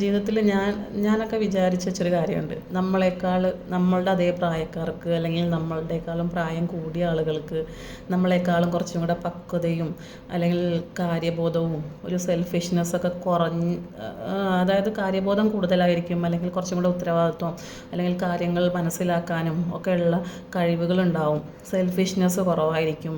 ജീവിതത്തിൽ ഞാനൊക്കെ വിചാരിച്ച് വെച്ചൊരു കാര്യമുണ്ട്. നമ്മളുടെ അതേ പ്രായക്കാർക്ക് അല്ലെങ്കിൽ നമ്മളുടേക്കാളും പ്രായം കൂടിയ ആളുകൾക്ക് നമ്മളെക്കാളും കുറച്ചും കൂടെ പക്വതയും അല്ലെങ്കിൽ കാര്യബോധവും ഒരു സെൽഫിഷ്നെസ്സൊക്കെ അതായത് കാര്യബോധം കൂടുതലായിരിക്കും, അല്ലെങ്കിൽ കുറച്ചും കൂടെ ഉത്തരവാദിത്വം അല്ലെങ്കിൽ കാര്യങ്ങൾ മനസ്സിലാക്കാനും ഒക്കെയുള്ള കഴിവുകളുണ്ടാവും. സെൽഫിഷ്നെസ് കുറവായിരിക്കും,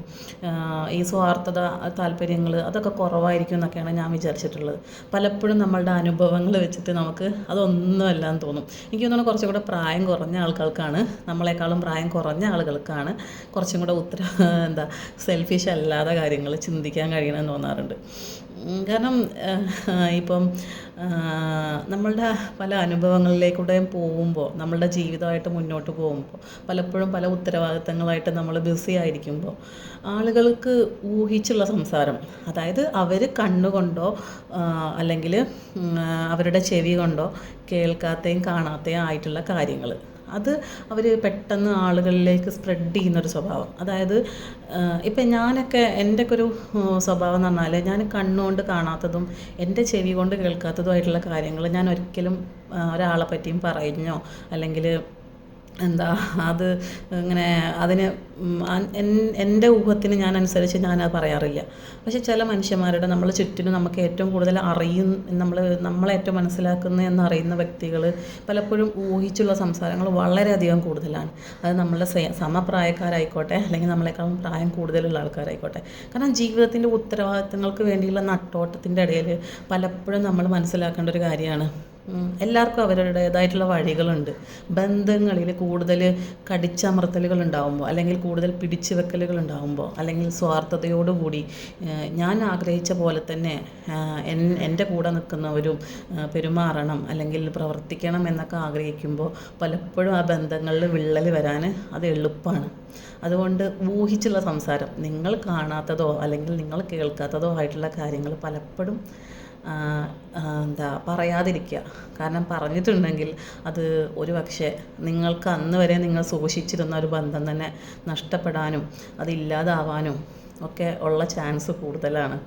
ഈ സ്വാർത്ഥത താല്പര്യങ്ങൾ അതൊക്കെ കുറവായിരിക്കും എന്നൊക്കെയാണ് ഞാൻ വിചാരിച്ചിട്ടുള്ളത്. പലപ്പോഴും നമ്മളുടെ അനുഭവങ്ങൾ വെച്ചിട്ട് നമുക്ക് അതൊന്നുമല്ല എന്ന് തോന്നും. എനിക്ക് തോന്നുന്നു കുറച്ചും കൂടെ പ്രായം കുറഞ്ഞ ആൾക്കാർക്കാണ്, നമ്മളെക്കാളും പ്രായം കുറഞ്ഞ ആളുകൾക്കാണ് കുറച്ചും കൂടെ സെൽഫിഷ് അല്ലാതെ കാര്യങ്ങൾ ചിന്തിക്കാൻ കഴിയണമെന്ന് തോന്നാറുണ്ട്. കാരണം ഇപ്പം നമ്മളുടെ പല അനുഭവങ്ങളിലേക്കൂടെയും പോകുമ്പോൾ, നമ്മളുടെ ജീവിതമായിട്ട് മുന്നോട്ട് പോകുമ്പോൾ, പലപ്പോഴും പല ഉത്തരവാദിത്തങ്ങളായിട്ട് നമ്മൾ ബിസി ആയിരിക്കുമ്പോൾ ആളുകൾക്ക് ഊഹിച്ചുള്ള സംസാരം, അതായത് അവർ കണ്ണുകൊണ്ടോ അല്ലെങ്കിൽ അവരുടെ ചെവി കൊണ്ടോ കേൾക്കാത്തയും കാണാത്തയും ആയിട്ടുള്ള കാര്യങ്ങൾ, അത് അവർ പെട്ടെന്ന് ആളുകളിലേക്ക് സ്പ്രെഡ് ചെയ്യുന്നൊരു സ്വഭാവം. അതായത് ഇപ്പം എൻ്റെയൊക്കെ ഒരു സ്വഭാവം എന്ന് പറഞ്ഞാൽ, ഞാൻ കണ്ണുകൊണ്ട് കാണാത്തതും എൻ്റെ ചെവി കൊണ്ട് കേൾക്കാത്തതുമായിട്ടുള്ള കാര്യങ്ങൾ ഞാൻ ഒരിക്കലും ഒരാളെ പറ്റിയും പറഞ്ഞോ അല്ലെങ്കിൽ അത് ഇങ്ങനെ അതിന് എൻ്റെ ഊഹത്തിന് അനുസരിച്ച് ഞാനത് പറയാറില്ല. പക്ഷെ ചില മനുഷ്യന്മാരുടെ നമ്മൾ ചുറ്റിനും നമുക്ക് ഏറ്റവും കൂടുതൽ നമ്മളേറ്റവും മനസ്സിലാക്കുന്ന എന്നറിയുന്ന വ്യക്തികൾ പലപ്പോഴും ഊഹിച്ചുള്ള സംസാരങ്ങൾ വളരെയധികം കൂടുതലാണ്. അത് നമ്മളുടെ സമപ്രായക്കാരായിക്കോട്ടെ അല്ലെങ്കിൽ നമ്മളെക്കാളും പ്രായം കൂടുതലുള്ള ആൾക്കാരായിക്കോട്ടെ. കാരണം ജീവിതത്തിൻ്റെ ഉത്തരവാദിത്തങ്ങൾക്ക് വേണ്ടിയുള്ള നട്ടോട്ടത്തിൻ്റെ ഇടയിൽ പലപ്പോഴും നമ്മൾ മനസ്സിലാക്കേണ്ട ഒരു കാര്യമാണ്, എല്ലാവർക്കും അവരുടേതായിട്ടുള്ള വഴികളുണ്ട്. ബന്ധങ്ങളിൽ കൂടുതൽ കടിച്ചമർത്തലുകൾ ഉണ്ടാകുമ്പോൾ അല്ലെങ്കിൽ കൂടുതൽ പിടിച്ചു വെക്കലുകൾ ഉണ്ടാകുമ്പോൾ അല്ലെങ്കിൽ സ്വാർത്ഥതയോടുകൂടി ഞാൻ ആഗ്രഹിച്ച പോലെ തന്നെ എൻ്റെ കൂടെ നിൽക്കുന്നവരും പെരുമാറണം അല്ലെങ്കിൽ പ്രവർത്തിക്കണം എന്നൊക്കെ ആഗ്രഹിക്കുമ്പോൾ പലപ്പോഴും ആ ബന്ധങ്ങളിൽ വിള്ളൽ വരാൻ അത് എളുപ്പമാണ്. അതുകൊണ്ട് ഊഹിച്ചുള്ള സംസാരം, നിങ്ങൾ കാണാത്തതോ അല്ലെങ്കിൽ നിങ്ങൾ കേൾക്കാത്തതോ ആയിട്ടുള്ള കാര്യങ്ങൾ പലപ്പോഴും പറയാതിരിക്കുക. കാരണം പറഞ്ഞിട്ടുണ്ടെങ്കിൽ അത് ഒരു പക്ഷേ നിങ്ങൾക്ക് അന്ന് വരെ നിങ്ങൾ സൂക്ഷിച്ചിരുന്ന ഒരു ബന്ധം തന്നെ നഷ്ടപ്പെടാനും അതില്ലാതാവാനും ഒക്കെ ഉള്ള ചാൻസ് കൂടുതലാണ്.